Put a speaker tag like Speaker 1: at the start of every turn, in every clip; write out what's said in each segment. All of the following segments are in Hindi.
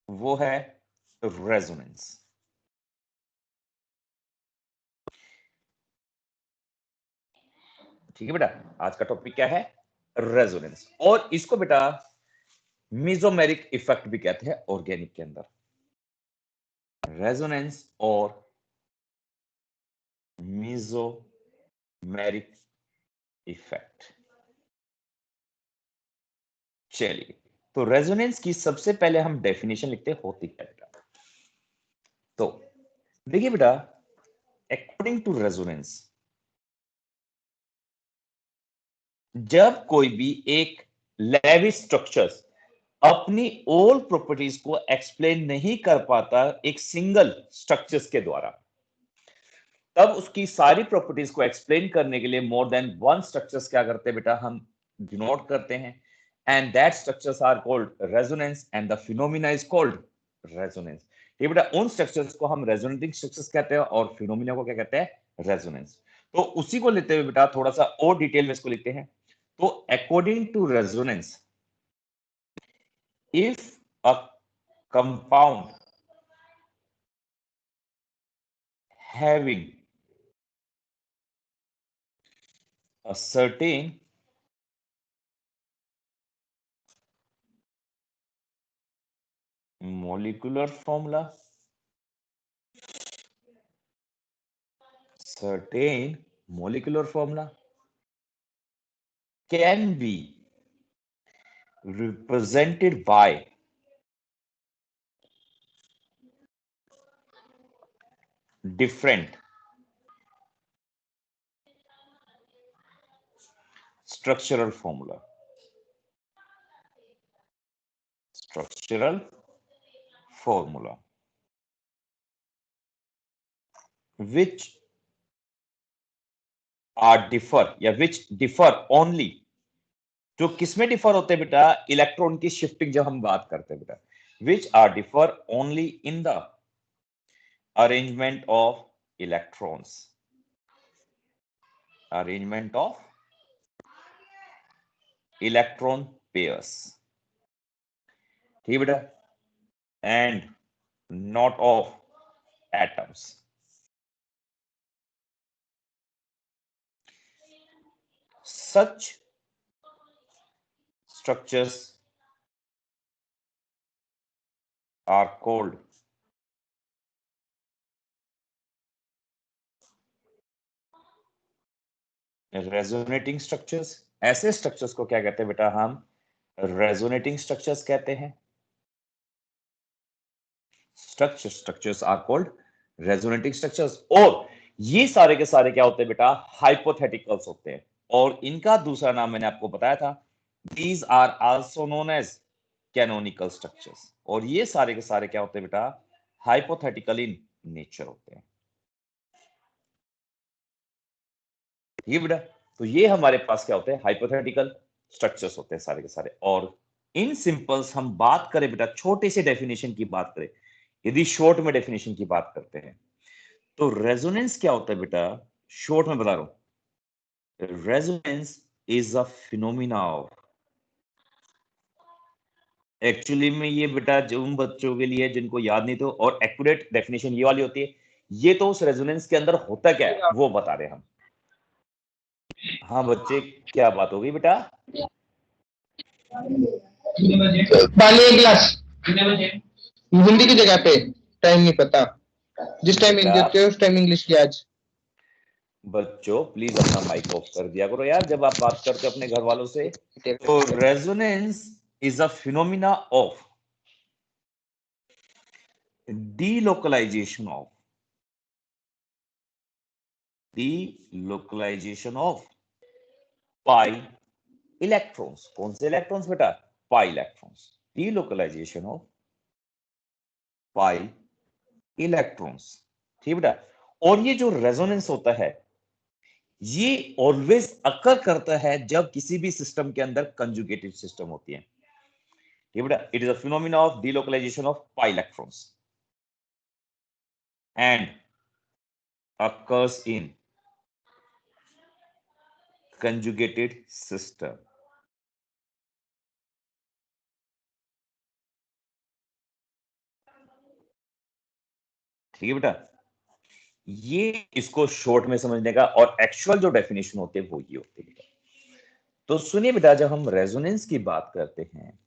Speaker 1: वो है रेजोनेंस। ठीक है बेटा, आज का टॉपिक क्या है? रेजोनेंस। और इसको बेटा मेसोमेरिक इफेक्ट भी कहते हैं ऑर्गेनिक के अंदर। रेजोनेंस और मेसोमेरिक इफेक्ट। चलिए, तो रेजोनेंस की सबसे पहले हम डेफिनेशन लिखते हैं, होती क्या बेटा। तो देखिए बेटा, अकॉर्डिंग टू रेजोनेंस, जब कोई भी एक लेविस स्ट्रक्चर्स अपनी ऑल प्रॉपर्टीज को एक्सप्लेन नहीं कर पाता एक सिंगल स्ट्रक्चर्स के द्वारा, तब उसकी सारी प्रॉपर्टीज को एक्सप्लेन करने के लिए मोर देन वन स्ट्रक्चर्स क्या करते हैं बेटा, हम डिनोट करते हैं, and that structures are called resonance and the phenomena is called resonance. ये बेटा उन स्ट्रक्चर्स को हम रेजोनेटिंग स्ट्रक्चर्स कहते हैं और फिनोमिना को क्या कहते हैं? रेजोनेंस। तो उसी को लेते हुए बेटा थोड़ा सा और डिटेल में इसको लिखते हैं। तो according to resonance, if a compound having a certain molecular formula, can be represented by different structural formula, which are differ या which differ only, जो किसमें डिफर होते हैं बेटा? इलेक्ट्रॉन की शिफ्टिंग जब हम बात करते हैं बेटा, which are differ only in the arrangement of electrons, arrangement of electron pairs, ठीक है बेटा, and not of atoms. Such structures are called resonating structures. ऐसे स्ट्रक्चर्स को क्या कहते हैं बेटा? हम resonating structures कहते हैं। Structures are called resonating structures. और ये सारे के सारे क्या होते हैं बेटा? हाइपोथेटिकल्स होते हैं। और इनका दूसरा नाम मैंने आपको बताया था, these are also known as canonical structures. और ये सारे के सारे क्या होते हैं बेटा? हाइपोथेटिकल इन नेचर होते हैं। ये बेटा, तो ये हमारे पास क्या होते हैं? हाइपोथेटिकल स्ट्रक्चर्स होते हैं सारे के सारे। और इन सिंपल्स हम बात करें बेटा, छोटे से डेफिनेशन की बात करें, यदि शॉर्ट में डेफिनेशन की बात करते हैं, तो रेजोनेंस क्या होता है बेटा? शॉर्ट में बता रहा हूं, resonance is a phenomena of, actually में ये बेटा जो उन बच्चों के लिए जिनको याद नहीं, तो और एक्यूरेट डेफिनेशन ये वाली होती है, ये तो उस रेजोनेंस के अंदर होता क्या है वो बता रहे हम। हाँ बच्चे, क्या बात होगी बेटा?
Speaker 2: पानी एक गिलास हिंदी की जगह पे, टाइम नहीं पता, जिस टाइम
Speaker 1: बेटा
Speaker 2: देते हो उस टाइम इंग्लिश की आज।
Speaker 1: बच्चों प्लीज अपना माइक ऑफ कर दिया करो यार जब आप बात करते हो अपने घर वालों से। तो resonance is a phenomena of delocalization of pi electrons। कौन से इलेक्ट्रॉन्स बेटा? pi electrons। delocalization of pi electrons, ठीक बेटा। और ये जो रेजोनेंस होता है, ये ऑलवेज अकर करता है जब किसी भी सिस्टम के अंदर कंजुगेटेड सिस्टम होती है, ठीक बेटा। It is a phenomena of delocalization of pi electrons and occurs in conjugated system। ठीक है बेटा, ये इसको शॉर्ट में समझने का, और एक्चुअल जो डेफिनेशन होते हैं वो ये होते हैं। तो सुनिए बेटा, जब हम रेजोनेंस की बात करते हैं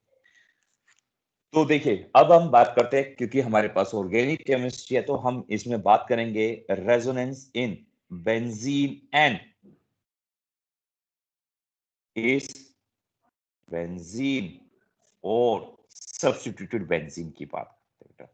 Speaker 1: तो देखिए, अब हम बात करते हैं, क्योंकि हमारे पास ऑर्गेनिक केमिस्ट्री है तो हम इसमें बात करेंगे रेजोनेंस इन बेंजीन एंड इस बेंजीन और सब्स्टिट्यूटेड बेंजीन की बात करते हैं।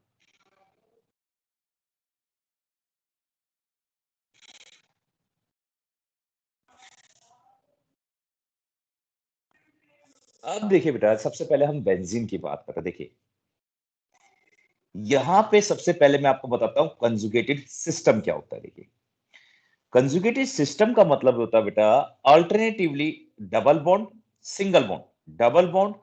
Speaker 1: अब देखिए बेटा, सबसे पहले हम बेंजीन की बात करते हैं। देखिए, यहां पे सबसे पहले मैं आपको बताता हूं कंजुगेटेड सिस्टम क्या होता है। देखिए, कंजुगेटेड सिस्टम का मतलब होता है बेटा alternatively double bond, single bond, double bond,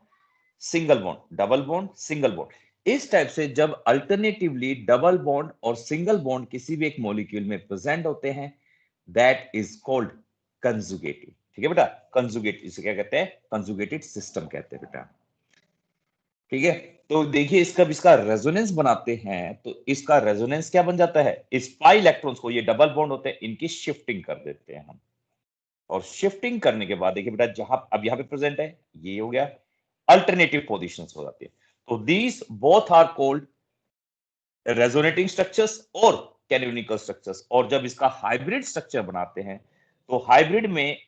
Speaker 1: single bond, double bond, single bond. इस टाइप से जब अल्टरनेटिवली डबल बॉन्ड और सिंगल बॉन्ड किसी भी एक मॉलिक्यूल में प्रेजेंट होते हैं, दैट इज कॉल्ड कंजुगेटेड। ठीक है बेटा, कंजुगेट इसे क्या कहते हैं? कंजुगेटेड सिस्टम कहते हैं बेटा। ठीक है, तो देखिए, इसका रेजोनेंस बनाते हैं तो इसका रेजोनेंस क्या बन जाता है? इस पाई इलेक्ट्रॉन्स को, ये डबल बॉन्ड होते हैं, इनकी शिफ्टिंग कर देते हैं हम। और शिफ्टिंग करने के बाद देखिए बेटा, जहां अब यहां पे प्रेजेंट है, ये हो गया, अल्टरनेटिव पोजीशंस हो जाती है। तो these both are called resonating structures और कैनोनिकल स्ट्रक्चर्स। और जब इसका हाइब्रिड स्ट्रक्चर बनाते हैं तो हाइब्रिड में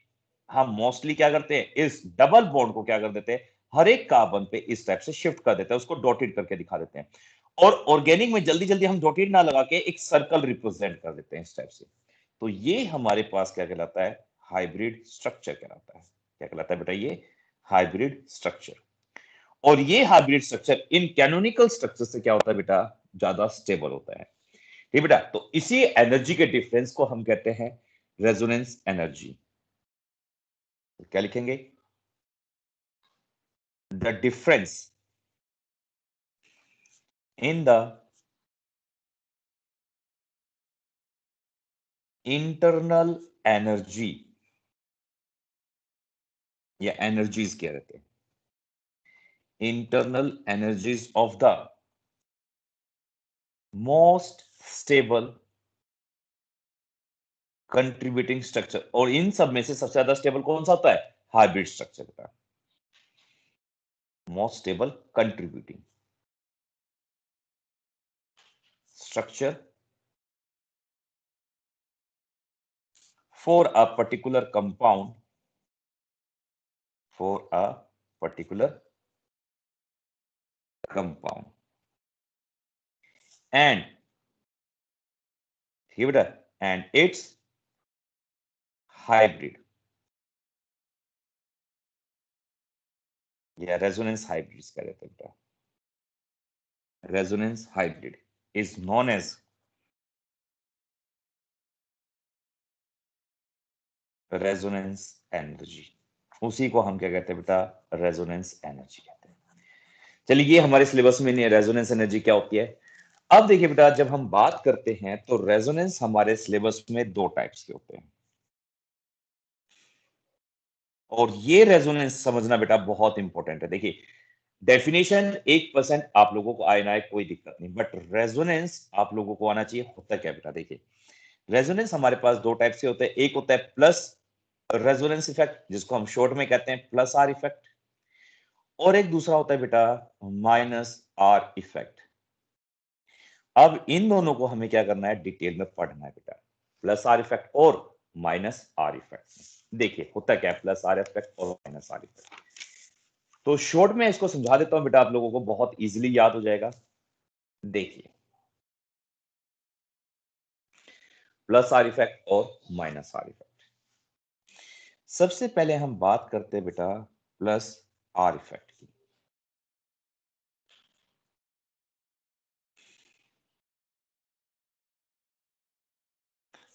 Speaker 1: हम मोस्टली क्या करते हैं? इस डबल बॉन्ड को क्या कर देते हैं? हर एक कार्बन पे इस टाइप से शिफ्ट कर देते हैं, उसको डॉटेड करके दिखा देते हैं। और ऑर्गेनिक में जल्दी जल्दी हम डॉटेड ना लगा के एक सर्कल रिप्रेजेंट कर देते हैं इस टाइप से। तो ये हमारे पास क्या कहलाता है? हाइब्रिड स्ट्रक्चर कहलाता है। क्या कहलाता है बेटा? ये हाइब्रिड स्ट्रक्चर। और ये hybrid structure in canonical structure से क्या होता है बेटा? ज्यादा स्टेबल होता है। ठीक बेटा, तो इसी एनर्जी के डिफरेंस को हम कहते हैं रेजोनेंस एनर्जी। क्या लिखेंगे? The difference in the internal energy या एनर्जीज क्या रहते हैं? Internal energies of the most stable contributing structure. और इन सब में से सबसे ज्यादा स्टेबल कौन सा होता है? हाइब्रिड स्ट्रक्चर का most stable contributing structure for a particular compound, for a particular compound and here बेटा, and its hybrid या रेजोनेंस हाइब्रिड कह रहे थे बेटा। Resonance hybrid is known as resonance energy. उसी को हम क्या कहते हैं बेटा? रेजोनेंस एनर्जी कहते हैं। चलिए, ये हमारे सिलेबस में नहीं है रेजोनेंस एनर्जी क्या होती है। अब देखिए बेटा, जब हम बात करते हैं तो रेजोनेंस हमारे सिलेबस में दो टाइप्स के होते हैं। और ये रेजोनेंस समझना बेटा बहुत इंपॉर्टेंट है। देखिए, डेफिनेशन 1% आप लोगों को आए ना आए कोई दिक्कत नहीं, बट रेजोनेंस आप लोगों को आना चाहिए। होता क्या बेटा? देखिए, रेजोनेंस हमारे पास दो टाइप से होते हैं। एक होता है प्लस रेजोनेंस इफेक्ट, जिसको हम शॉर्ट में कहते हैं प्लस आर इफेक्ट, और एक दूसरा होता है बेटा माइनस आर इफेक्ट। अब इन दोनों को हमें क्या करना है? डिटेल में पढ़ना है बेटा, प्लस आर इफेक्ट और माइनस आर इफेक्ट। देखिए, होता क्या है प्लस आर इफेक्ट और माइनस आर इफेक्ट। तो शॉर्ट में इसको समझा देता हूं बेटा, आप लोगों को बहुत इजीली याद हो जाएगा। देखिए, प्लस आर इफेक्ट और माइनस आर इफेक्ट। सबसे पहले हम बात करते हैं बेटा प्लस आर इफेक्ट की।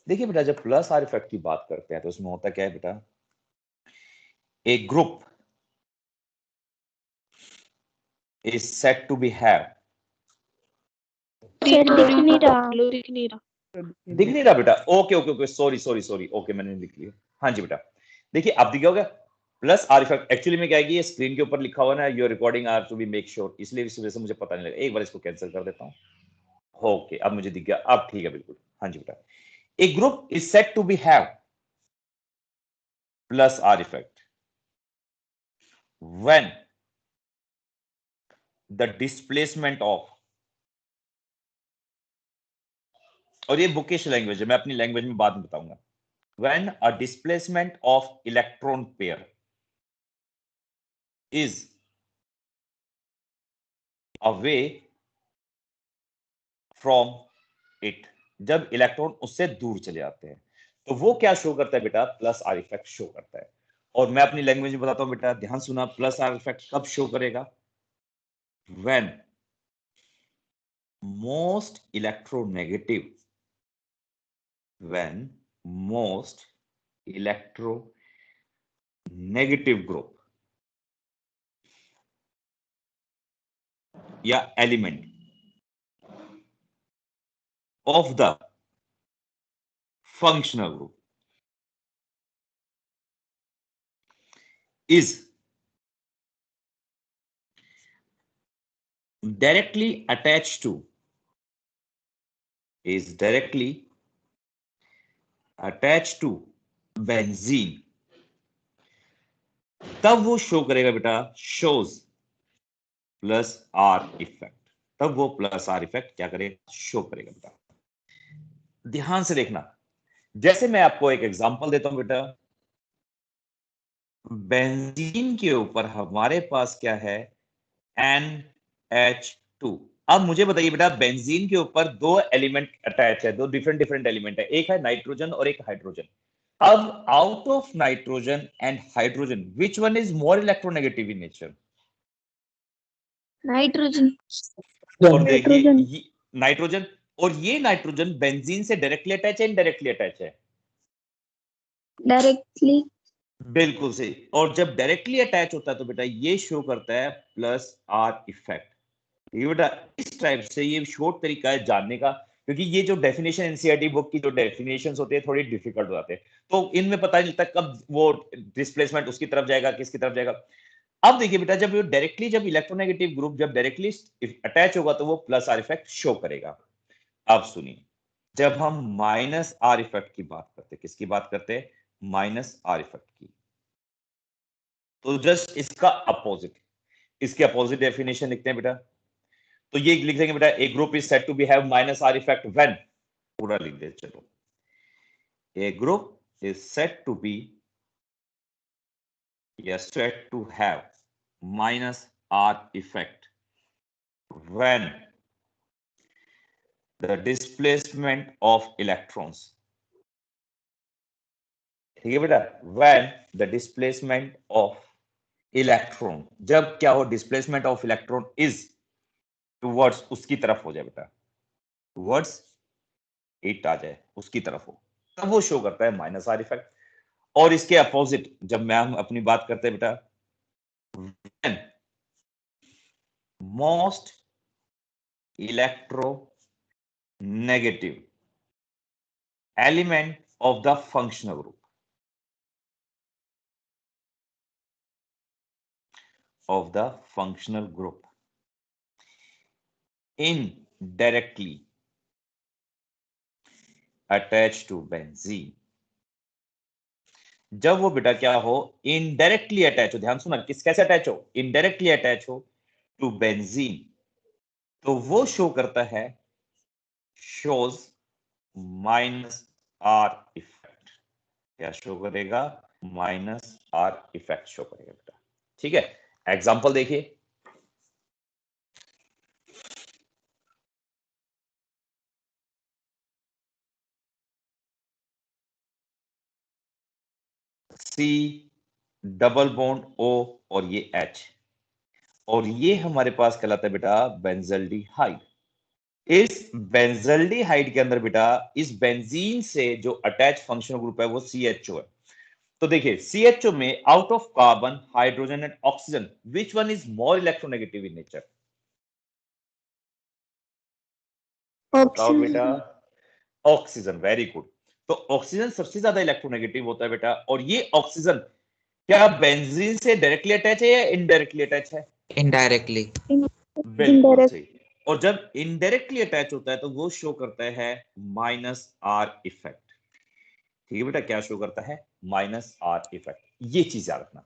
Speaker 1: देखिए बेटा, जब प्लस आर इफेक्ट की बात करते हैं तो उसमें होता क्या है बेटा? एक group is said to be have
Speaker 3: दिख नहीं रहा।
Speaker 1: दिख नहीं रहा बेटा? Okay okay okay, sorry sorry sorry, okay मैंने लिख लिया। हाँ जी बेटा, देखिए अब दिख गया प्लस आर इफेक्ट। एक्चुअली में क्या है कि ये स्क्रीन के ऊपर लिखा हुआ ना, your recording are to be make sure, इसलिए इस वजह से मुझे पता नहीं लगा। एक बार इसको कैंसिल कर देता हूँ। ओके, अब मुझे दिख गया, अब ठीक है बिल्कुल। हाँ जी बेटा, a group is said to be have plus R effect when the displacement of, और ये बुकिश लैंग्वेज है, मैं अपनी लैंग्वेज में बाद में बताऊंगा, when a displacement of electron pair is away from it, जब इलेक्ट्रॉन उससे दूर चले जाते हैं तो वो क्या शो करता है बेटा, प्लस आर इफेक्ट शो करता है। और मैं अपनी लैंग्वेज में बताता हूं बेटा, ध्यान सुना, प्लस आर इफेक्ट कब शो करेगा, when most electronegative, when most electronegative group या element of the functional group is directly attached to benzene, तब वो शो करेगा बेटा, shows प्लस आर इफेक्ट, तब वो प्लस आर इफेक्ट क्या करेगा, शो करेगा बेटा। ध्यान से देखना, जैसे मैं आपको एक एग्जांपल देता हूं बेटा, बेंजीन के ऊपर हमारे पास क्या है, NH2। अब मुझे बताइए बेटा, बेंजीन के ऊपर दो एलिमेंट अटैच है, दो डिफरेंट एलिमेंट है, एक है नाइट्रोजन और एक हाइड्रोजन। अब out of nitrogen and hydrogen which one is more electronegative in nature?
Speaker 3: Nitrogen.
Speaker 1: और देखिए
Speaker 3: नाइट्रोजन।
Speaker 1: ये नाइट्रोजन, और ये नाइट्रोजन बेंजीन से डायरेक्टली अटैच है, इनडायरेक्टली अटैच है?
Speaker 3: डायरेक्टली।
Speaker 1: बिल्कुल सही। और जब डायरेक्टली अटैच होता है तो बेटा ये शो करता है प्लस आर इफेक्ट। ये बेटा इस टाइप से ये शॉर्ट तरीका है जानने का, क्योंकि ये जो डेफिनेशन एनसीईआरटी बुक की जो डेफिनेशंस होते हैं थोड़ी डिफिकल्ट हो जाते हैं, तो इनमें पता नहीं लगता कब वो डिस्प्लेसमेंट उसकी तरफ जाएगा, किसकी तरफ जाएगा। अब देखिए बेटा, जब डायरेक्टली, जब इलेक्ट्रोनेगेटिव ग्रुप जब डायरेक्टली अटैच होगा तो वो प्लस आर इफेक्ट शो करेगा। अब सुनिए, जब हम माइनस आर इफेक्ट की बात करते हैं, किसकी बात करते हैं, माइनस आर इफेक्ट की, तो जस्ट इसका अपोजिट, इसके अपोजिट डेफिनेशन लिखते हैं बेटा। तो ये लिख देंगे बेटा, a group is said to be have minus R effect when, पूरा लिख दे चलो, a group is said to be या said to have minus R effect when the displacement of electrons, ठीक है बेटा, when the displacement of electron, जब क्या हो, displacement of electron is towards, उसकी तरफ हो जाए बेटा, towards it आ जाए, उसकी तरफ हो, तब वो शो करता है माइनस आर इफेक्ट। और इसके अपोजिट जब मैं हम अपनी बात करते हैं बेटा, when most electronegative element of the functional group indirectly attached to benzene, जब वो बेटा क्या हो, इनडायरेक्टली अटैच हो, ध्यान सुना, किस कैसे अटैच हो, इनडायरेक्टली अटैच हो टू बेंजीन, तो वो शो करता है, शोज माइनस आर इफेक्ट। क्या शो करेगा, माइनस आर इफेक्ट शो करेगा बेटा। ठीक है, एग्जांपल देखिए, C डबल बॉन्ड O और ये H, और ये हमारे पास कहलाता है बेटा बेंजल्डिहाइड। इस बेंजल्डिहाइड के अंदर बेटा, इस बेंजीन से जो अटैच फंक्शनल ग्रुप है वो CHO है। तो देखिए CHO में out of carbon, hydrogen and oxygen, which one is more electronegative in nature? बताओ बेटा, ऑक्सीजन। Very good. तो ऑक्सीजन सबसे ज्यादा इलेक्ट्रोनेगेटिव होता है बेटा, और ये ऑक्सीजन क्या बेंजीन से डायरेक्टली अटैच है या इनडायरेक्टली अटैच है?
Speaker 4: इनडायरेक्टली।
Speaker 1: बिल्कुल सही। और जब इनडायरेक्टली अटैच होता है तो वो शो करता है माइनस आर इफेक्ट। ठीक है बेटा, क्या शो करता है? Minus R effect. ये चीज याद रखना।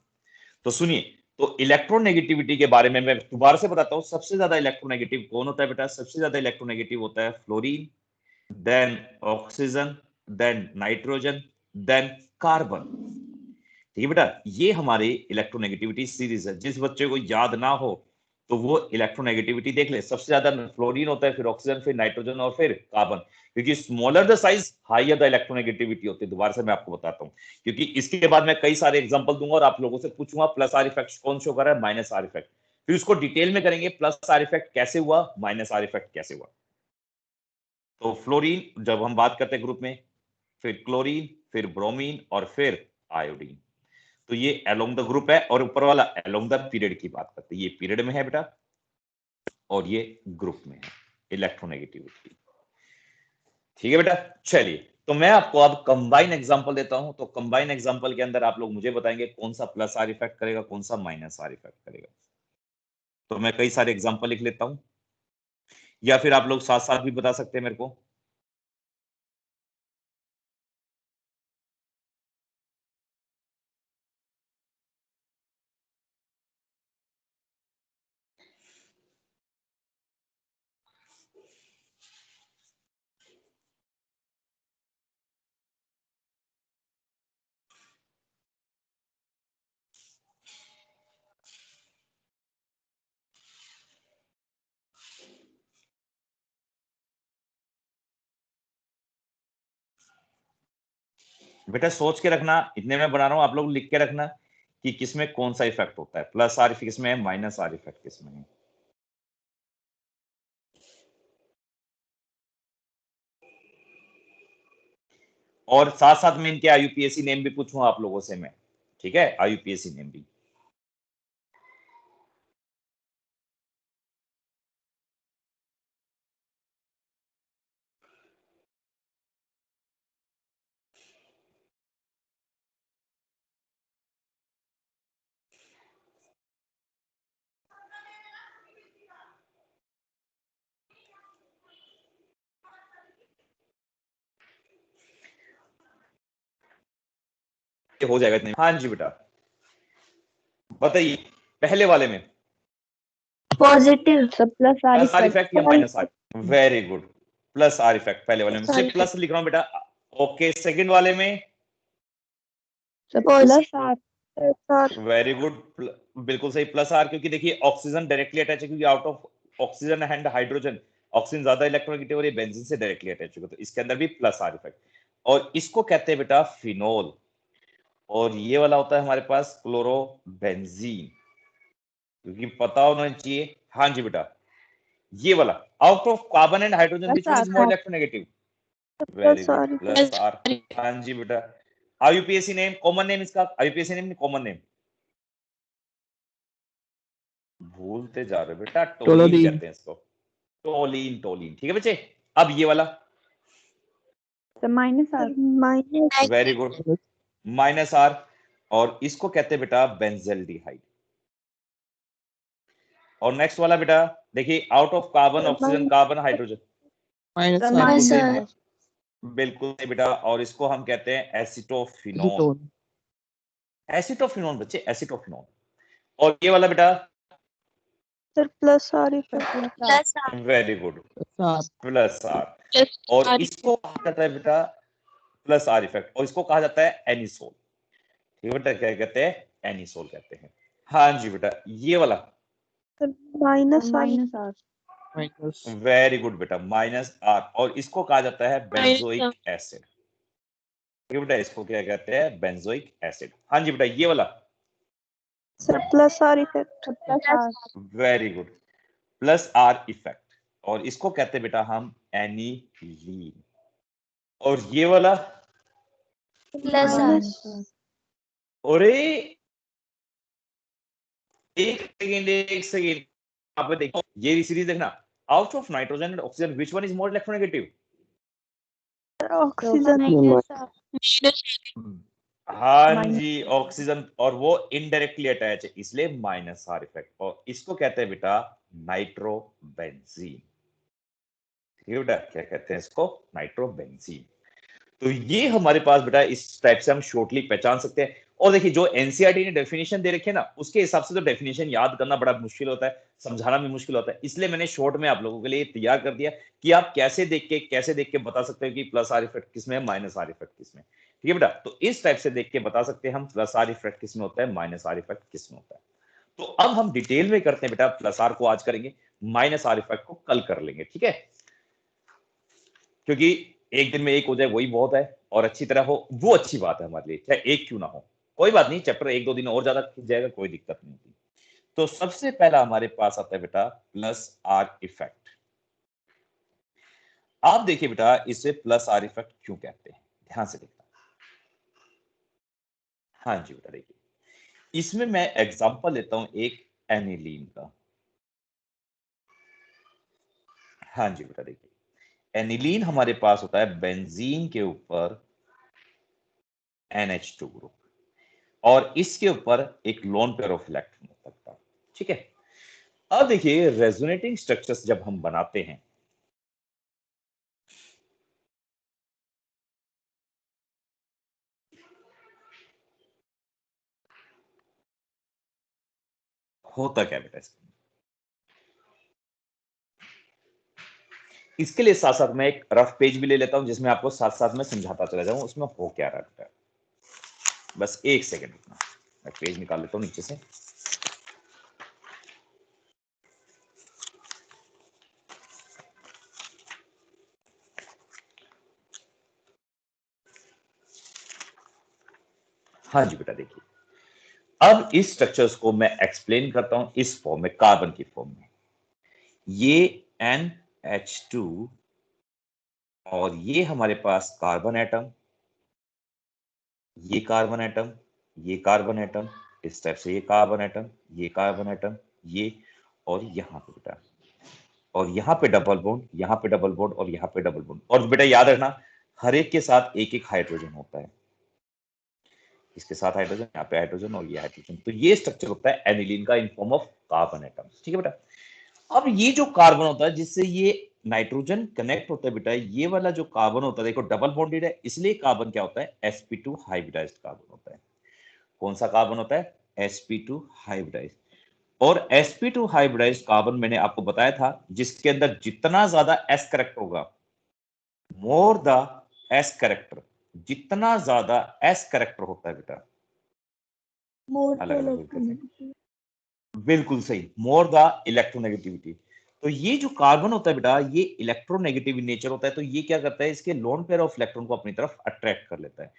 Speaker 1: तो सुनिए, तो इलेक्ट्रोनेगेटिविटी के बारे में मैं दोबारा से बताता हूं। सबसे ज्यादा इलेक्ट्रोनेगेटिव कौन होता है बेटा? सबसे ज्यादा इलेक्ट्रोनेगेटिव होता है fluorine, then oxygen, then nitrogen, then carbon. ठीक है बेटा, ये हमारी इलेक्ट्रोनेगेटिविटी सीरीज है। जिस बच्चे को याद ना हो तो वो इलेक्ट्रोनेगेटिविटी देख ले। सबसे ज्यादा फ्लोरीन होता है, फिर ऑक्सीजन, फिर नाइट्रोजन और फिर कार्बन। क्योंकि smaller the size higher the electronegativity होती है। दोबारा से मैं आपको बताता हूं, क्योंकि इसके बाद मैं कई सारे एग्जांपल दूंगा और आप लोगों से पूछूंगा प्लस आर इफेक्ट कौन शो कर रहा है, माइनस आर इफेक्ट। फिर उसको डिटेल में करेंगे, प्लस आर इफेक्ट कैसे हुआ, माइनस आर इफेक्ट कैसे हुआ। तो फ्लोरीन जब हम बात करते हैं ग्रुप में, फिर क्लोरीन, फिर ब्रोमीन और फिर आयोडीन। तो ये अलोंग द ग्रुप है, और ऊपर वाला अलोंग द पीरियड की बात करते हैं। ये पीरियड में है बेटा और ये ग्रुप में है, इलेक्ट्रोनेगेटिविटी। ठीक है बेटा, चलिए तो मैं आपको अब कंबाइन एग्जांपल देता हूं। तो कंबाइन एग्जांपल के अंदर आप लोग मुझे बताएंगे कौन सा प्लस आर इफेक्ट करेगा, कौन सा माइनस आर इफेक्ट करेगा। तो मैं कई सारे एग्जांपल लिख लेता हूं, या फिर आप लोग साथ साथ भी बता सकते हैं मेरे को। बेटा सोच के रखना, इतने में बना रहा हूं, आप लोग लिख के रखना कि किसमें कौन सा इफेक्ट होता है। प्लस आर इफेक्ट किसमें है, माइनस आर इफेक्ट किसमें है। और साथ साथ में इनके आईयूपीएसी नेम भी पूछूंगा आप लोगों से मैं। ठीक है, आईयूपीएसी नेम भी। हो जाएगा इतने। हाँ जी बेटा, बताइए पहले वाले में
Speaker 3: पॉजिटिव सब plus R
Speaker 1: plus R effect या minus R.
Speaker 3: Effect.
Speaker 1: Very good, plus R effect पहले वाले में, सिर्फ प्लस लिख रहा हूं बेटा। ओके, सेकंड वाले में
Speaker 3: सब प्लस आर।
Speaker 1: वेरी गुड, बिल्कुल सही, प्लस आर। क्योंकि देखिए ऑक्सीजन डायरेक्टली अटैच है, क्योंकि out of oxygen and hydrogen, oxygen ज्यादा इलेक्ट्रोनेगेटिव और ये बेंजीन से डायरेक्टली अटैच होगा, तो इसके अंदर भी प्लस आर इफेक्ट। और इसको कहते हैं बेटा फिनोल, और ये वाला होता है हमारे पास क्लोरोबेंजीन, क्योंकि पता होना चाहिए। हाँ जी बेटा, ये वाला out of carbon and hydrogen which one is more electronegative. Very good, plus R. हाँ जी बेटा, आईयूपीएसी नेम, कॉमन नेम इसका, आईयूपीएसी नेम कॉमन नेम भूलते जा रहे हो बेटा, टोलीन कहते हैं इसको, टोलीन, टोलीन। ठीक है बच्चे, अब ये वाला
Speaker 3: minus R.
Speaker 1: Very good, minus R, और इसको कहते हैं बेटा बेंजल्डिहाइड। और नेक्स्ट वाला बेटा देखिए, out of carbon oxygen carbon hydrogen, बिल्कुल सही बेटा, और इसको हम कहते हैं एसिटोफिनोन। एसिटोफिनोन बच्चे, एसिटोफिनोन। और ये वाला बेटा
Speaker 3: sir plus R effect.
Speaker 1: Very good, plus R. और इसको कहा जाता है बेटा प्लस आर इफेक्ट, और इसको कहा जाता है एनिसोल। ठीक है बेटा, क्या कहते हैं, एनिसोल कहते हैं। हाँ जी बेटा, ये वाला
Speaker 3: माइनस आर।
Speaker 1: वेरी गुड बेटा, माइनस आर, और इसको कहा जाता है बेंजोइक एसिड। ठीक है बेटा, इसको क्या कहते हैं, बेंजोइक एसिड। हाँ जी बेटा, ये वाला
Speaker 3: sir plus R effect.
Speaker 1: Very good, plus R effect, और इसको कहते हैं बेटा हम एनिलीन। और ये वाला
Speaker 3: प्लस आर।
Speaker 1: अरे एक सेकेंड, आप देखो ये सीरीज देखना, out of nitrogen and oxygen which one is more electronegative.
Speaker 3: Oxygen.
Speaker 1: हाँ जी, ऑक्सीजन, और वो इनडायरेक्टली अटैच है, इसलिए माइनस आर इफेक्ट। और इसको कहते हैं बेटा नाइट्रोबेंजीन। ठीक है बेटा, क्या कहते हैं इसको, नाइट्रोबेंजीन। तो ये हमारे पास बेटा इस टाइप से हम शॉर्टली पहचान सकते हैं। और देखिए जो एनसीईआरटी ने डेफिनेशन दे रखी है ना, उसके हिसाब से तो डेफिनेशन याद करना बड़ा मुश्किल होता है, समझाना भी मुश्किल होता है, इसलिए मैंने शॉर्ट में आप लोगों के लिए तैयार कर दिया कि आप कैसे देख के बता सकते हो कि प्लस आर इफेक्ट किसमें है, माइनस आर इफेक्ट किसमें। ठीक है बेटा, तो इस टाइप से देख के बता सकते हैं हम प्लस आर इफेक्ट किसमें होता है, माइनस आर इफेक्ट किसमें होता है। तो अब हम डिटेल में करते हैं बेटा, प्लस आर को आज करेंगे, माइनस आर इफेक्ट को कल कर लेंगे, ठीक है, क्योंकि एक दिन में एक हो जाए वही बहुत है, और अच्छी तरह हो वो अच्छी बात है हमारे लिए, चाहे एक क्यों ना हो, कोई बात नहीं, चैप्टर एक दो दिन और ज्यादा खींच जाएगा, कोई दिक्कत नहीं होती। तो सबसे पहला हमारे पास आता है बेटा प्लस आर इफेक्ट। आप देखिए बेटा, इसे प्लस आर इफेक्ट क्यों कहते हैं, ध्यान से देखना। हाँ जी बेटा, देखिए इसमें मैं एग्जांपल लेता हूं एक एनिलीन का। हाँ जी बेटा, देखिए एनिलीन हमारे पास होता है बेंजीन के ऊपर NH2 ग्रुप, और इसके ऊपर एक लोन पेयर ऑफ इलेक्ट्रॉन हो सकता है, ठीक है। अब देखिए रेजोनेटिंग स्ट्रक्चर्स जब हम बनाते हैं, होता क्या बेटा इसके लिए साथ साथ मैं एक रफ पेज भी ले लेता हूं, जिसमें आपको साथ साथ में समझाता चला जाऊं उसमें हो क्या रहा है। बस एक सेकंड रुकना, मैं पेज निकाल लेता हूं नीचे से। हाँ जी बेटा, देखिए अब इस स्ट्रक्चर्स को मैं एक्सप्लेन करता हूं इस फॉर्म में, कार्बन की फॉर्म में। ये NH2 और ये हमारे पास कार्बन एटम, ये कार्बन एटम, ये कार्बन एटम, इस टाइप से ये कार्बन एटम, ये कार्बन एटम, ये, और यहां पे बेटा, और यहाँ पे डबल बॉन्ड, यहाँ पे डबल बॉन्ड, और यहाँ पे डबल बॉन्ड। और बेटा याद रखना, हर एक के साथ एक एक हाइड्रोजन होता है, इसके साथ हाइड्रोजन, यहाँ पे हाइड्रोजन, और ये हाइड्रोजन। तो ये स्ट्रक्चर होता है एनिलीन का in form of carbon atom, ठीक है बेटा। अब ये जो कार्बन होता है जिससे ये नाइट्रोजन कनेक्ट होता है बेटा, ये वाला जो कार्बन होता है देखो डबल बॉन्डेड है, इसलिए कार्बन क्या होता है, sp2 हाइब्रिडाइज्ड कार्बन होता है। कौन सा कार्बन होता है, sp2 हाइब्रिडाइज्ड। और sp2 हाइब्रिडाइज्ड कार्बन मैंने आपको बताया था, जिसके अंदर जितना ज्यादा s करेक्टर होगा, मोर द s करेक्टर, जितना ज्यादा s करेक्टर होता है बेटा, अलग अलग, बिल्कुल सही, मोर द इलेक्ट्रोनेगेटिविटी। तो ये जो कार्बन होता है बेटा, ये इलेक्ट्रोनेगेटिव इन नेचर होता है, तो ये क्या करता है, इसके लोन पेयर ऑफ इलेक्ट्रॉन को अपनी तरफ अट्रैक्ट कर लेता है।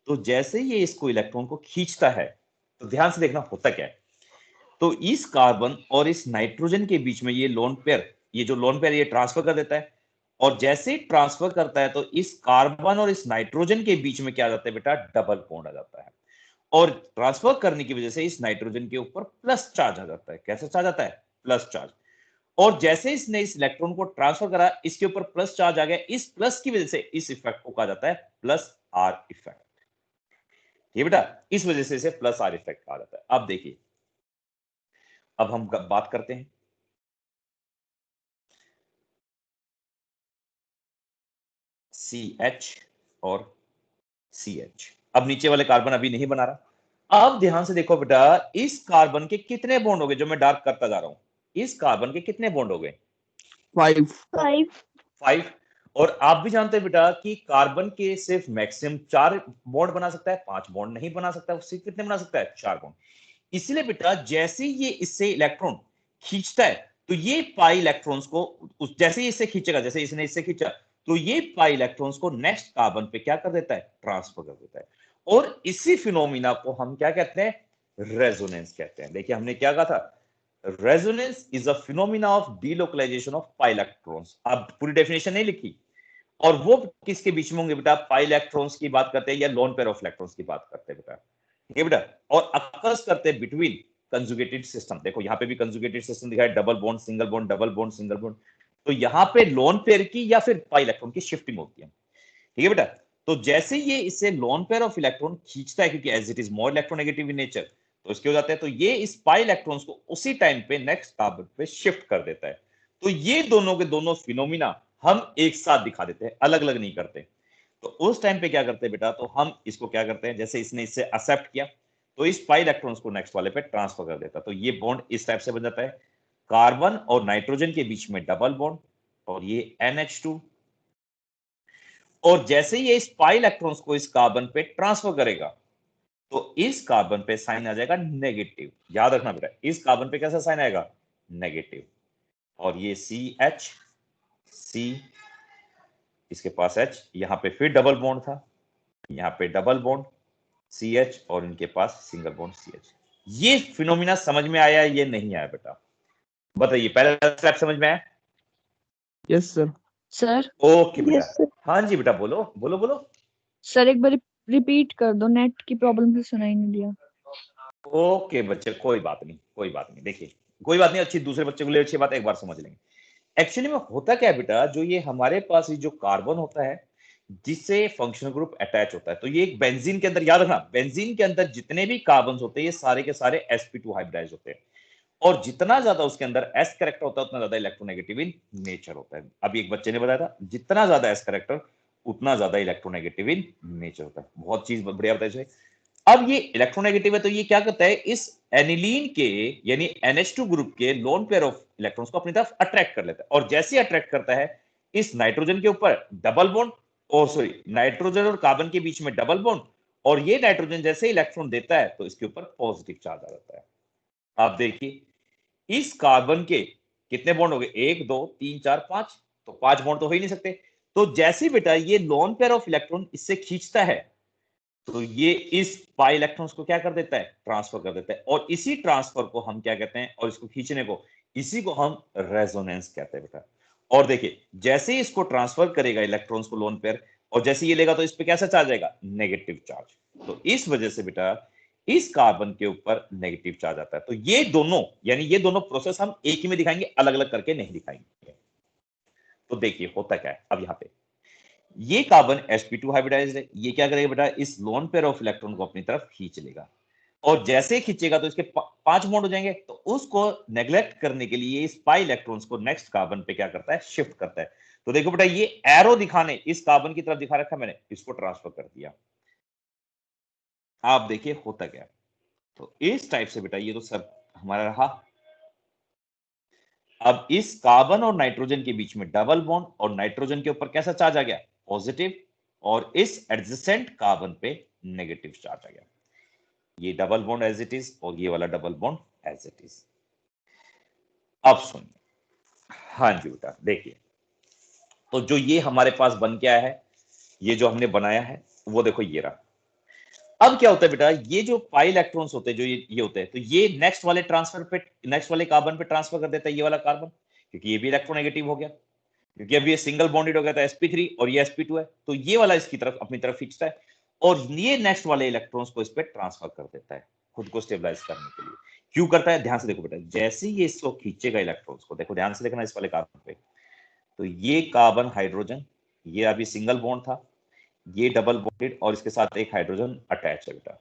Speaker 1: तो जैसे ये इसको इलेक्ट्रॉन को खींचता है, तो ध्यान से देखना होता क्या है, तो इस कार्बन और इस नाइट्रोजन के बीच में ये लोन पेयर, ये जो लोन पेयर ये ट्रांसफर कर देता है, और जैसे ट्रांसफर करता है तो इस कार्बन और इस नाइट्रोजन के बीच में क्या आ जाता है बेटा, डबल बॉन्ड आ जाता है, और ट्रांसफर करने की वजह से इस नाइट्रोजन के ऊपर प्लस चार्ज आ जाता है। कैसे चार्ज आता है, प्लस चार्ज। और जैसे इसने इस इलेक्ट्रॉन को ट्रांसफर करा, इसके ऊपर प्लस चार्ज आ गया, इस प्लस की वजह से इस इफेक्ट को कहा जाता है प्लस आर इफेक्ट। ये बेटा इस वजह से इसे प्लस आर इफेक्ट कहा जाता है। अब देखिए, अब हम बात करते हैं CH और CH। अब नीचे वाले कार्बन अभी नहीं बना रहा। अब ध्यान से देखो बेटा, इस कार्बन के कितने बॉन्ड हो गए, जो मैं डार्क करता जा रहा हूं, इस कार्बन के कितने बॉन्ड हो गए, 5। और आप भी जानते हैं बेटा कि कार्बन के सिर्फ मैक्सिमम 4 बॉन्ड बना सकता है, 5 बॉन्ड नहीं बना सकता, उससे कितने बना सकता है, 4 बॉन्ड। इसलिए बेटा जैसे ये इससे इलेक्ट्रॉन खींचता है, तो ये पाई इलेक्ट्रॉन्स को जैसे ही इससे खींचेगा, जैसे इसने इससे खींचा, तो ये पाई इलेक्ट्रॉन्स को नेक्स्ट कार्बन पे क्या कर देता है, ट्रांसफर कर देता है। और इसी फिनोमिना को हम क्या कहते हैं, रेजोनेंस कहते हैं। देखिए हमने क्या कहा था, resonance is a phenomena of delocalization of pi electrons. अब पूरी डेफिनेशन नहीं लिखी, और वो किसके बीच में होंगे बेटा, पाई इलेक्ट्रॉन्स की बात करते हैं या लोन पेयर ऑफ इलेक्ट्रॉन्स की बात करते हैं बेटा, ठीक है बेटा। और अकर्स करते हैं बिटवीन कंजुगेटेड सिस्टम। देखो यहाँ पे भी कंजुगेटेड सिस्टम दिखा है, double bond single bond, double bond single bond. तो यहाँ पे लोन पेयर की या फिर पाई इलेक्ट्रॉन की शिफ्टिंग होती है, ठीक है बेटा। तो जैसे ये इससे लोन पेयर ऑफ इलेक्ट्रॉन खींचता है, क्योंकि as it is more electronegative in nature, तो इसके हो जाता है, तो ये इस पाई इलेक्ट्रॉन्स को उसी टाइम पे नेक्स्ट कार्बन पे शिफ्ट कर देता है। तो ये दोनों के दोनों फिनोमिना हम एक साथ दिखा देते हैं, अलग अलग नहीं करते। तो उस टाइम पे क्या करते हैं बेटा, तो हम इसको क्या करते हैं, जैसे इसने इससे एक्सेप्ट किया तो इस पाई इलेक्ट्रॉन्स को नेक्स्ट वाले पे ट्रांसफर कर देता, तो ये बॉन्ड इस टाइप से बन जाता है, कार्बन और नाइट्रोजन के बीच में डबल बॉन्ड और ये NH2, और जैसे ही ये इस पाई इलेक्ट्रॉन्स को इस कार्बन पे ट्रांसफर करेगा तो इस कार्बन पे साइन आ जाएगा नेगेटिव। याद रखना बेटा, इस कार्बन पे कैसा साइन आएगा, नेगेटिव। और ये CH C, इसके पास H, यहां पे फिर डबल बॉन्ड था, यहां पे डबल बॉन्ड CH और इनके पास सिंगल बॉन्ड CH। ये फिनोमिना समझ में आया, ये नहीं आया बेटा, बताइए। पहला स्टेप समझ में आया?
Speaker 4: Yes sir.
Speaker 5: सर
Speaker 1: ओके बेटा।
Speaker 3: Yes, sir.
Speaker 1: हाँ जी बेटा, बोलो बोलो बोलो।
Speaker 5: सर एक बार रिपीट कर दो, नेट की प्रॉब्लम से सुनाई नहीं दिया।
Speaker 1: ओके बच्चे, कोई बात नहीं, कोई बात नहीं, देखिए कोई बात नहीं, अच्छी, दूसरे बच्चे के लिए अच्छी बात, एक बार समझ लेंगे। एक्चुअली में होता क्या है बेटा, जो ये हमारे पास ये जो कार्बन होता है जिससे फंक्शनल ग्रुप अटैच होता है, तो ये एक बेंजीन के अंदर, याद रखना, बेंजीन के अंदर जितने भी कार्बन होते हैं ये सारे के सारे sp2 हाइब्रिडाइज होते हैं, और जितना ज्यादा उसके अंदर s कैरेक्टर होता है उतना ज्यादा इलेक्ट्रोनेगेटिव इन नेचर होता है। अभी एक बच्चे ने बताया था, जितना ज्यादा s कैरेक्टर उतना ज्यादा इलेक्ट्रोनेगेटिव इन नेचर होता है। बहुत चीज बढ़िया बताया। अब ये इलेक्ट्रोनेगेटिव है तो ये क्या करता है, इस एनिलीन के यानी NH2 ग्रुप के लोन पेयर ऑफ इलेक्ट्रॉन्स को अपनी तरफ अट्रैक्ट कर लेता है, और जैसे ही अट्रैक्ट करता है इस नाइट्रोजन के ऊपर डबल बॉन्ड, और सॉरी नाइट्रोजन और कार्बन के बीच में डबल बॉन्ड, और ये नाइट्रोजन जैसे ही इलेक्ट्रॉन देता है तो इसके ऊपर पॉजिटिव चार्ज आ जाता है। आप देखिए इस कार्बन के कितने बॉन्ड हो गए, 1 2 3 4 5, तो 5 बॉन्ड तो हो ही नहीं सकते। तो जैसे बेटा ये लोन पेयर ऑफ इलेक्ट्रॉन इससे खींचता है तो ये इस पाई इलेक्ट्रॉन्स को क्या कर देता है, ट्रांसफर कर देता है, और इसी ट्रांसफर को हम क्या कहते हैं, और इसको खींचने को, इसी को हम रेजोनेंस कहते हैं बेटा। और देखिए जैसे ही इसको ट्रांसफर करेगा इलेक्ट्रॉन्स को लोन पेयर, और जैसे ये लेगा तो इस पे कैसा चार्ज आएगा, नेगेटिव चार्ज। तो इस वजह से बेटा इस कार्बन के ऊपर नेगेटिव चार्ज आता है। तो ये दोनों, यानी ये दोनों प्रोसेस हम एक ही में दिखाएंगे, अलग अलग करके नहीं दिखाएंगे। तो देखिए होता क्या है, अब यहाँ पे ये कार्बन sp2 हाइब्रिडाइज्ड है, ये क्या करेगा बेटा, इस लोन पेयर ऑफ इलेक्ट्रॉन को अपनी तरफ खींच लेगा, और जैसे ही खींचेगा तो इसके 5 बॉन्ड हो जाएंगे, तो उसको नेग्लेक्ट करने के लिए इस पाई इलेक्ट्रॉन्स को नेक्स्ट कार्बन पे क्या करता है, शिफ्ट करता है। तो देखो बेटा ये एरो दिखाने इस कार्बन की तरफ दिखा रखा मैंने, इसको ट्रांसफर कर दिया। आप देखिए होता क्या, तो इस टाइप से बेटा ये तो सर हमारा रहा। अब इस कार्बन और नाइट्रोजन के बीच में डबल बॉन्ड, और नाइट्रोजन के ऊपर कैसा चार्ज आ गया, पॉजिटिव, और इस एडजेसेंट कार्बन पे नेगेटिव चार्ज आ गया। ये double bond as it is और ये वाला double bond as it is. अब सुनिए, हाँ जी बेटा देखिए, तो जो ये हमारे पास बन के आया है, ये जो हमने बनाया है वो देखो ये रहा। अब क्या होता है बेटा, ये जो पाई इलेक्ट्रॉन्स होते हैं, जो ये होते हैं, तो ये नेक्स्ट वाले ट्रांसफर पे, नेक्स्ट वाले कार्बन पे ट्रांसफर कर देता है ये वाला कार्बन, क्योंकि ये भी इलेक्ट्रोनेगेटिव हो गया, क्योंकि अब ये सिंगल बॉन्डेड हो गया था sp3 और ये sp2 है, तो ये वाला इसकी तरफ अपनी तरफ खींचता है, और ये नेक्स्ट वाले इलेक्ट्रॉन्स को इस पे ट्रांसफर कर देता है खुद को स्टेबलाइज करने के लिए। क्यों करता है, ध्यान से देखो बेटा, जैसे ही ये इसको खींचेगा इलेक्ट्रॉन्स को, देखो ध्यान से देखना इस वाले कार्बन पे, तो ये कार्बन हाइड्रोजन, ये अभी सिंगल बॉन्ड था, ये डबल बॉन्डेड, और इसके साथ एक हाइड्रोजन अटैच है बेटा।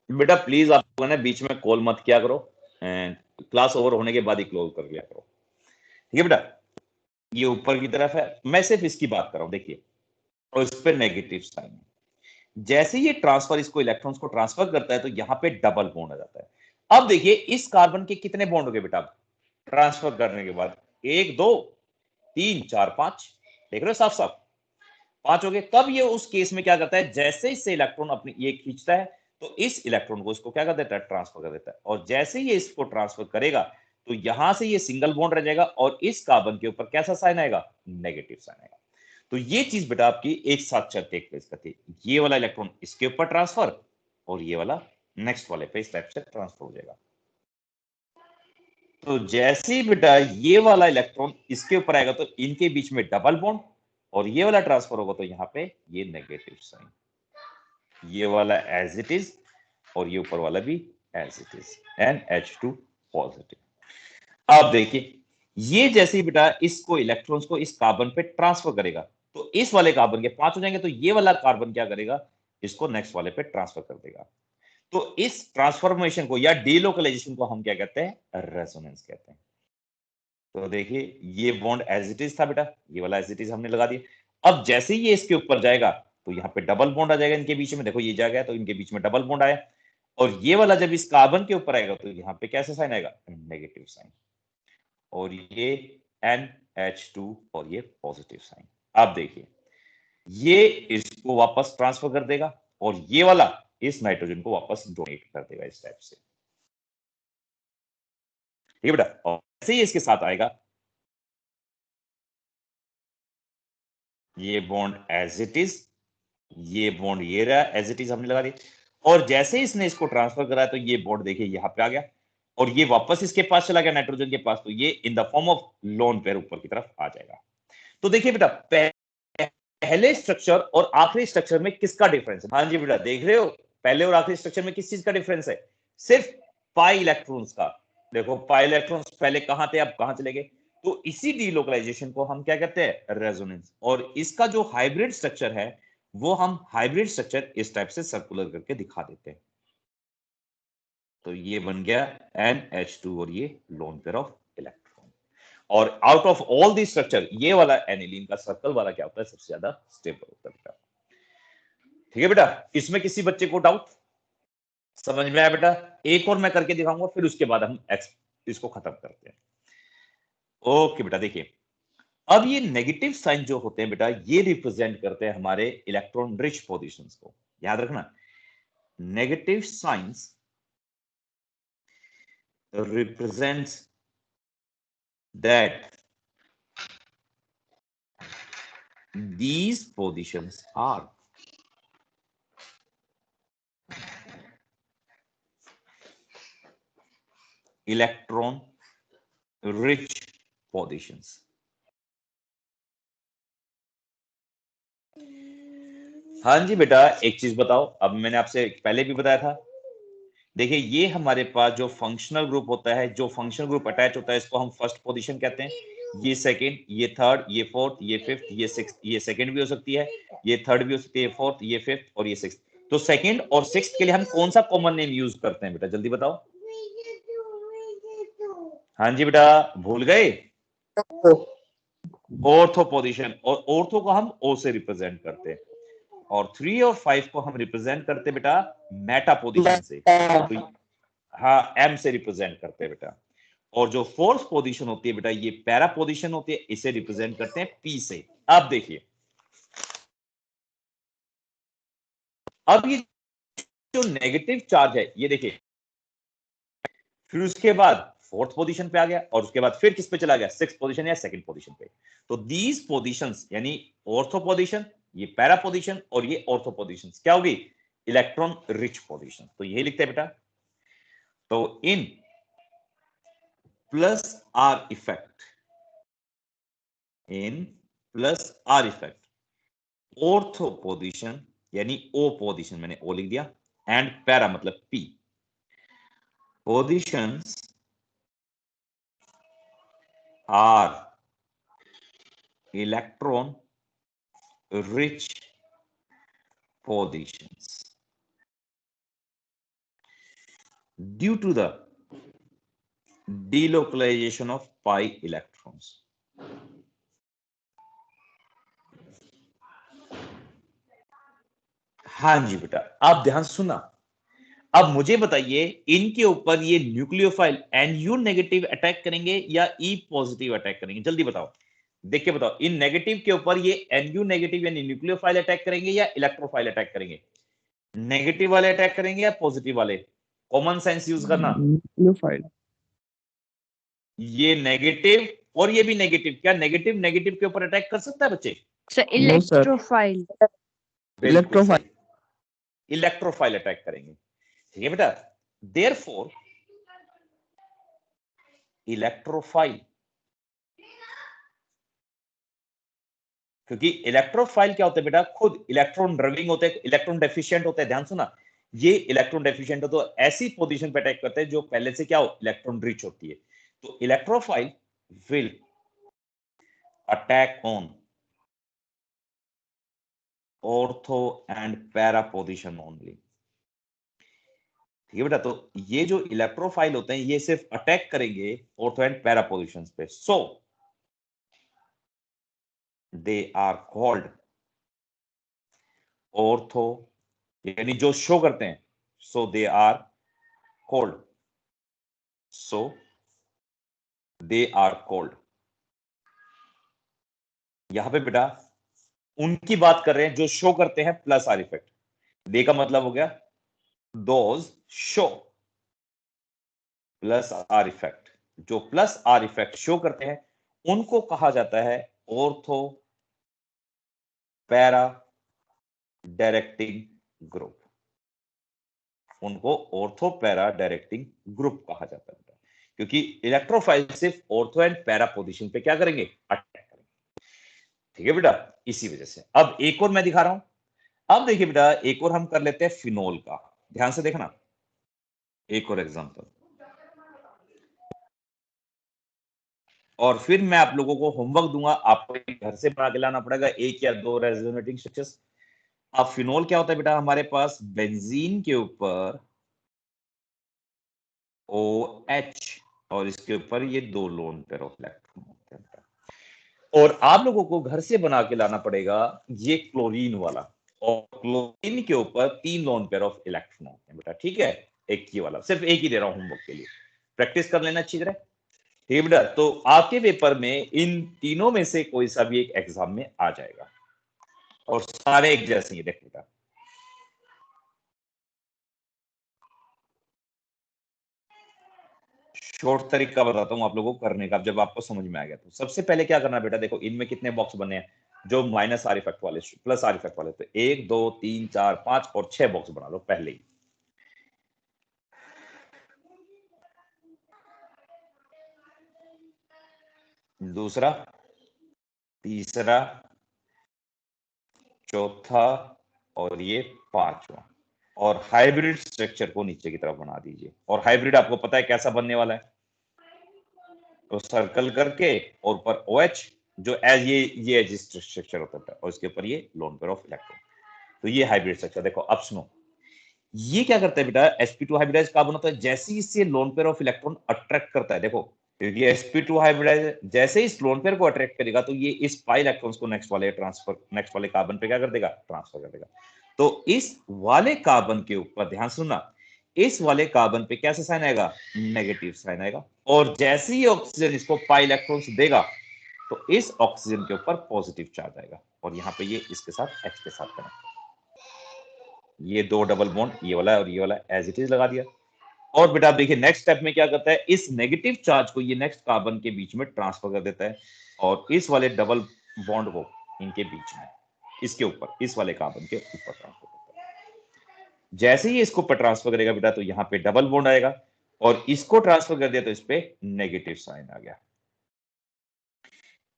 Speaker 1: बेटा प्लीज आप लोगों ने बीच में कॉल मत किया करो, एंड क्लास ओवर होने के बाद ही क्लोज कर लिया करो, ठीक है बेटा। ये ऊपर की तरफ है, मैं सिर्फ इसकी बात कर रहा हूं, देखिए, और इस पे नेगेटिव साइन है। जैसे ये ट्रांसफर इसको इलेक्ट्रॉन्स को ट्रांसफर करता है तो यहां पे डबल बॉन्ड आ जाता है। अब देखिए इस कार्बन के कितने बॉन्ड हो गए बेटा, ट्रांसफर करने के बाद 1 2 3 4 5, देख रहे हो साफ साफ 5 हो गए। तब ये उस केस में क्या करता है, जैसे इससे इलेक्ट्रॉन अपनी ये खींचता है तो इस इलेक्ट्रॉन को इसको क्या कर देता है, ट्रांसफर कर देता है, और जैसे ये इसको ट्रांसफर करेगा तो यहां से ये सिंगल बॉन्ड रह जाएगा, और इस कार्बन के ऊपर कैसा साइन आएगा, नेगेटिव साइन आएगा। तो ये चीज बेटा आपकी एक साथ चलते एक प्लेस करती है, ये वाला इलेक्ट्रॉन इसके ऊपर ट्रांसफर, और ये वाला नेक्स्ट वाले पे इस टाइप से ट्रांसफर हो जाएगा। तो जैसे ही बेटा ये वाला इलेक्ट्रॉन इसके ऊपर आएगा तो इनके बीच में डबल बॉन्ड, और ये वाला ट्रांसफर होगा तो यहाँ पे ये नेगेटिव साइन, ये वाला एज इट इज और ये ऊपर वाला भी as it is, NH2 positive. अब देखिए ये जैसे ही बेटा इसको इलेक्ट्रॉन्स को इस कार्बन पे ट्रांसफर करेगा तो इस वाले कार्बन के 5 हो जाएंगे, तो ये वाला कार्बन क्या करेगा, इसको नेक्स्ट वाले पे ट्रांसफर कर देगा। तो इस ट्रांसफॉर्मेशन को या डीलोकलाइजेशन को हम क्या कहते हैं, रेजोनेंस कहते हैं। तो देखिए ये बॉन्ड एज इट इज था बेटा, ये वाला एज इट इज हमने लगा दिया। अब जैसे ही ये इसके ऊपर जाएगा तो यहाँ पे डबल बॉन्ड आ जाएगा इनके बीच में, देखो ये जा गया तो इनके बीच में डबल बॉन्ड आया, और ये वाला जब इस कार्बन के ऊपर आएगा तो यहाँ पे कैसा साइन आएगा, नेगेटिव साइन, और ये NH2 और ये पॉजिटिव साइन। अब देखिए ये इसको वापस ट्रांसफर कर देगा और ये वाला इस नाइट्रोजन को वापस डोनेट कर देगा इस टाइप से, ठीक है बेटा। और ऐसे ही इसके साथ आएगा, ये बॉन्ड एज इट इज, ये बॉन्ड ये रहा एज इट इज हमने लगा दिया, और जैसे इसने इसको ट्रांसफर करा तो ये बॉन्ड देखिए यहाँ पे आ गया और ये वापस इसके पास चला गया नाइट्रोजन के पास, तो ये in the form of lone pair ऊपर की तरफ आ जाएगा। तो देखिए बेटा पहले स्ट्रक्चर और आखिरी स्ट्रक्चर में किसका डिफरेंस है? हाँ जी बेटा देख रहे हो, पहले और आखिरी स्ट्रक्चर में किस चीज का डिफरेंस है? सिर्फ पाई इलेक्ट्रॉन्स का। देखो पाई इलेक्ट्रॉन्स पहले कहां थे, अब कहां चले गए, तो इसी डीलोकलाइजेशन को हम क्या कहते हैं, रेजोनेंस। और इसका जो हाइब्रिड स्ट्रक्चर है वो हम हाइब्रिड स्ट्रक्चर इस टाइप से सर्कुलर करके दिखा देते हैं। तो ये बन गया NH2 और ये लोन पेयर ऑफ इलेक्ट्रॉन। और out of all the structure ये वाला एनिलीन का सर्कल वाला क्या होता है, सबसे ज्यादा स्टेबल होता है बेटा। ठीक है बेटा, इसमें किसी बच्चे को डाउट समझ में आया बेटा? एक और मैं करके दिखाऊंगा, फिर उसके बाद हम इसको खत्म करते हैं। ओके बेटा, देखिए अब ये नेगेटिव साइन जो होते हैं बेटा, ये रिप्रेजेंट करते हैं हमारे इलेक्ट्रॉन रिच पोजीशंस को। याद रखना, negative science represents that these positions are electron rich positions। हाँ जी बेटा, एक चीज बताओ, अब मैंने आपसे पहले भी बताया था, देखिए ये हमारे पास जो फंक्शनल ग्रुप होता है, जो फंक्शनल ग्रुप अटैच होता है, इसको हम फर्स्ट पोजीशन कहते हैं, ये सेकंड, ये थर्ड, ये फोर्थ, ये फिफ्थ, ये सिक्स्थ। ये सेकंड भी हो सकती है, ये थर्ड भी हो सकती है, फोर्थ, ये फिफ्थ और ये सिक्स्थ। तो सेकंड और सिक्स्थ के लिए हम कौन सा कॉमन नेम यूज करते हैं बेटा, जल्दी बताओ। हाँ जी बेटा, भूल गए? ऑर्थो पोजीशन, और ऑर्थो को हम O से रिप्रेजेंट करते हैं, और 3 और 5 को हम रिप्रेजेंट करते बेटा मेटा पोजीशन से, तो हाँ M से रिप्रेजेंट करते हैं बेटा। और जो फोर्थ पोजीशन होती है बेटा, ये पैरा पोजीशन होती है, इसे रिप्रेजेंट करते हैं P से। अब देखिए, अब ये जो नेगेटिव चार्ज है ये देखिए, फिर उसके बाद फोर्थ पोजीशन पे आ गया, और उसके बाद फिर किस पे चला गया, सिक्स्थ पोजीशन या सेकंड पोजीशन पे। तो दीज पोजीशंस यानी ऑर्थो पोजीशन, ये पैरा पोजीशन और ये ऑर्थो पोजीशन क्या होगी, इलेक्ट्रॉन रिच पोजीशन। तो यही लिखते हैं बेटा। तो in plus R effect, in plus R effect, ortho position यानी O पोजीशन, मैंने O लिख दिया, एंड पैरा मतलब P positions are electron rich positions due to the delocalization of pi electrons। हाँ जी बेटा, आप ध्यान सुना। अब मुझे बताइए, इनके ऊपर ये न्यूक्लियोफाइल NU नेगेटिव अटैक करेंगे या E पॉजिटिव अटैक करेंगे, जल्दी बताओ, देख के बताओ। इन नेगेटिव के ऊपर ये NU नेगेटिव यानी न्यूक्लियोफाइल अटैक करेंगे या इलेक्ट्रोफाइल अटैक करेंगे? नेगेटिव वाले अटैक करेंगे या पॉजिटिव वाले? कॉमन सेंस यूज करना।
Speaker 4: न्यूक्लियोफाइल।
Speaker 1: ये नेगेटिव और ये भी नेगेटिव, क्या नेगेटिव नेगेटिव के ऊपर अटैक कर सकता है बच्चे?
Speaker 5: Sir electrophile.
Speaker 4: Electrophile.
Speaker 1: Electrophile attack करेंगे, ठीक है बेटा। देयरफॉर इलेक्ट्रोफाइल, क्योंकि इलेक्ट्रोफाइल क्या होता है बेटा, खुद इलेक्ट्रॉन ड्राइविंग होते हैं, इलेक्ट्रॉन डेफिशिएंट होते हैं। ध्यान सुना, ये इलेक्ट्रॉन डेफिशिएंट हो तो ऐसी पोजीशन पे अटैक करते हैं जो पहले से क्या हो, इलेक्ट्रॉन रिच होती है। तो electrophile will attack on ortho and para position only, ठीक है बेटा। तो ये जो इलेक्ट्रोफाइल होते हैं ये सिर्फ अटैक करेंगे ऑर्थो एंड पैरा पोजीशंस पे, so they are called ortho, यानी जो शो करते हैं, so they are called, so they are called. यहां पे बेटा उनकी बात कर रहे हैं जो शो करते हैं प्लस आर इफेक्ट। दे का मतलब हो गया those show plus R effect. जो प्लस आर इफेक्ट शो करते हैं उनको कहा जाता है ऑर्थो पैरा डायरेक्टिंग ग्रुप। उनको ऑर्थो पैरा डायरेक्टिंग ग्रुप कहा जाता है, क्योंकि इलेक्ट्रोफाइल सिर्फ ऑर्थो एंड पैरा पोजीशन पे क्या करेंगे, अटैक करेंगे। ठीक है बेटा, इसी वजह से। अब एक और मैं दिखा रहा हूं। अब देखिए बेटा, एक और हम कर लेते हैं फिनोल का। ध्यान से देखना, एक और एग्जांपल, और फिर मैं आप लोगों को होमवर्क दूंगा, आपको घर से बना के लाना पड़ेगा 1 या 2 रेजोनेटिंग स्ट्रक्चर्स। अब फिनोल क्या होता है बेटा, हमारे पास बेंजीन के ऊपर OH और इसके ऊपर ये 2 लोन पेयर ऑफ इलेक्ट्रॉन होते हैं। और आप लोगों को घर से बना के लाना पड़ेगा ये क्लोरीन वाला, और क्लोरीन के ऊपर 3 लोन पेयर ऑफ इलेक्ट्रॉन होते हैं बेटा। ठीक है, एक ही वाला, सिर्फ एक ही दे रहा हूं होमवर्क के लिए, प्रैक्टिस कर लेना अच्छी तरह। ठीक है बेटा, तो आपके पेपर में इन तीनों में से कोई सा भी एक एग्जाम में आ जाएगा, और सारे एक जैसे ही। देख बेटा, शॉर्ट तरीका बताता हूं आप लोगों को करने का, जब आपको समझ में आ गया तो। सबसे पहले क्या करना बेटा, देखो इनमें कितने बॉक्स बने हैं, जो माइनस आर इफेक्ट वाले, प्लस आर इफेक्ट वाले, तो 1 2 3 4 5 और 6 बॉक्स बना लो पहले ही। दूसरा, तीसरा, चौथा, और ये 5वां। और हाइब्रिड स्ट्रक्चर को नीचे की तरफ बना दीजिए। और हाइब्रिड आपको पता है कैसा बनने वाला है, तो सर्कल करके और ऊपर OH, जो एज ये एज स्ट्रक्चर होता है, और इसके ऊपर ये लोन पेयर ऑफ इलेक्ट्रॉन। तो ये हाइब्रिड स्ट्रक्चर। देखो अब सुनो, ये क्या करता है बेटा, sp2 हाइब्रिडाइज कार्बन होता है, जैसे ही इससे lone pair of electron attract करता है, देखो ये sp2 हाइब्रिडाइज, जैसे ही इस लोन पेयर को अट्रैक्ट करेगा तो ये इस पाई इलेक्ट्रॉन्स को नेक्स्ट वाले कार्बन पे क्या कर देगा, ट्रांसफर कर देगा। तो इस वाले कार्बन के ऊपर ध्यान सुनना, इस वाले कार्बन पे कैसा साइन आएगा, नेगेटिव साइन आएगा। और जैसे ही ऑक्सीजन इसको पाई इलेक्ट्रॉन्स देगा तो इस ऑक्सीजन के ऊपर पॉजिटिव चार्ज आएगा, और यहाँ पे ये इसके साथ H के साथ कनेक्ट, ये 2 डबल बॉन्ड, ये वाला और ये वाला एज इट इज लगा दिया। और बेटा आप देखिए नेक्स्ट स्टेप में क्या करता है, इस नेगेटिव चार्ज को ये नेक्स्ट कार्बन के बीच में ट्रांसफर कर देता है, और इस वाले डबल बॉन्ड को इनके बीच में, इसके ऊपर, इस वाले कार्बन के ऊपर ट्रांसफर करता है। जैसे ही इसको ऊपर ट्रांसफर करेगा बेटा तो यहाँ पे डबल बॉन्ड आएगा, और इसको ट्रांसफर कर दिया तो इस पे नेगेटिव साइन आ गया,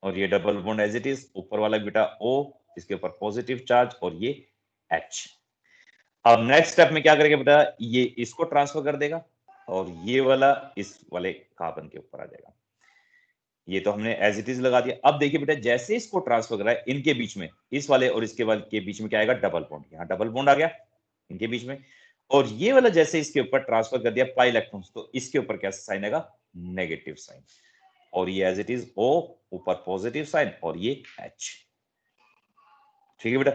Speaker 1: और ये double bond as it is, ऊपर वाला बेटा O, इसके ऊपर पॉजिटिव चार्ज, और ये H। अब नेक्स्ट स्टेप में क्या करेगा बेटा, ये इसको ट्रांसफर कर देगा, और ये वाला इस वाले कार्बन के ऊपर आ जाएगा। ये तो हमने एज इट इज लगा दिया। अब देखिए बेटा, जैसे इसको ट्रांसफर करा है, इनके बीच में, इस वाले और इसके वाले के बीच में क्या आएगा, डबल बॉन्ड। यहाँ डबल बॉन्ड आ गया इनके बीच में, और ये वाला जैसे इसके ऊपर ट्रांसफर कर दिया पाई इलेक्ट्रॉन्स, तो इसके ऊपर कैसा साइन आएगा, नेगेटिव साइन, और ये एज इट इज O, ऊपर पॉजिटिव साइन, और ये H। ठीक है बेटा,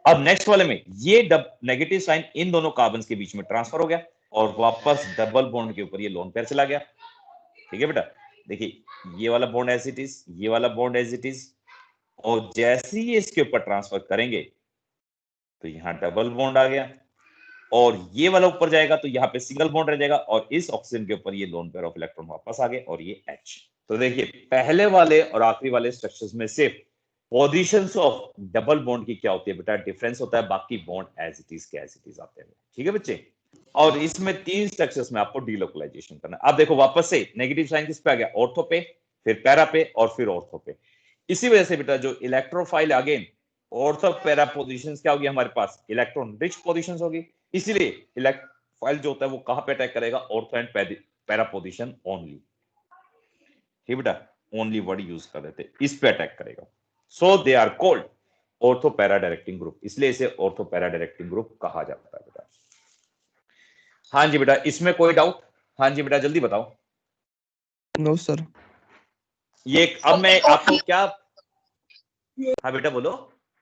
Speaker 1: अब नेक्स्ट वाले में ये नेगेटिव साइन इन दोनों कार्बन के बीच में ट्रांसफर हो गया, और वापस डबल बॉन्ड के ऊपर ये लोन पेयर चला गया। ठीक है बेटा, देखिए ये वाला बॉन्ड एज इट इज, ये वाला बॉन्ड एज इट इज, और जैसे ही इसके ऊपर ट्रांसफर करेंगे तो यहाँ डबल बॉन्ड आ गया, और ये वाला ऊपर जाएगा तो यहाँ पे सिंगल बॉन्ड रह जाएगा, और इस ऑक्सीजन के ऊपर ये लोन पेयर ऑफ इलेक्ट्रॉन वापस आ गए, और ये H। तो देखिए पहले वाले और आखिरी वाले स्ट्रक्चर्स में सिर्फ पोजीशंस ऑफ डबल बॉन्ड की क्या होती है बेटा, डिफरेंस होता है, बाकी बॉन्ड एज इट इज के एज इट इज आते हैं। ठीक है बच्चे, और इसमें 3 स्ट्रक्चर्स में आपको डीलोकलाइजेशन करना है। अब देखो वापस से नेगेटिव साइन किस पे आ गया, ऑर्थो पे, फिर पैरा पे, और फिर ऑर्थो पे। इसी वजह से बेटा जो electrophile again ortho para positions क्या होगी हमारे पास, इलेक्ट्रॉन रिच पोजीशंस होगी। इसीलिए इलेक्ट्रोफाइल जो होता है वो कहां पे अटैक करेगा, ortho and para position only. ठीक बेटा, ओनली वर्ड यूज कर देते, इस पे अटैक करेगा। So they are called ortho para directing group, इसलिए इसे ऑर्थो पैरा डायरेक्टिंग ग्रुप कहा जाता है बेटा। हाँ जी बेटा, इसमें कोई डाउट? हाँ जी बेटा, जल्दी बताओ।
Speaker 4: No sir.
Speaker 1: ये अब मैं आपको क्या, हाँ बेटा बोलो।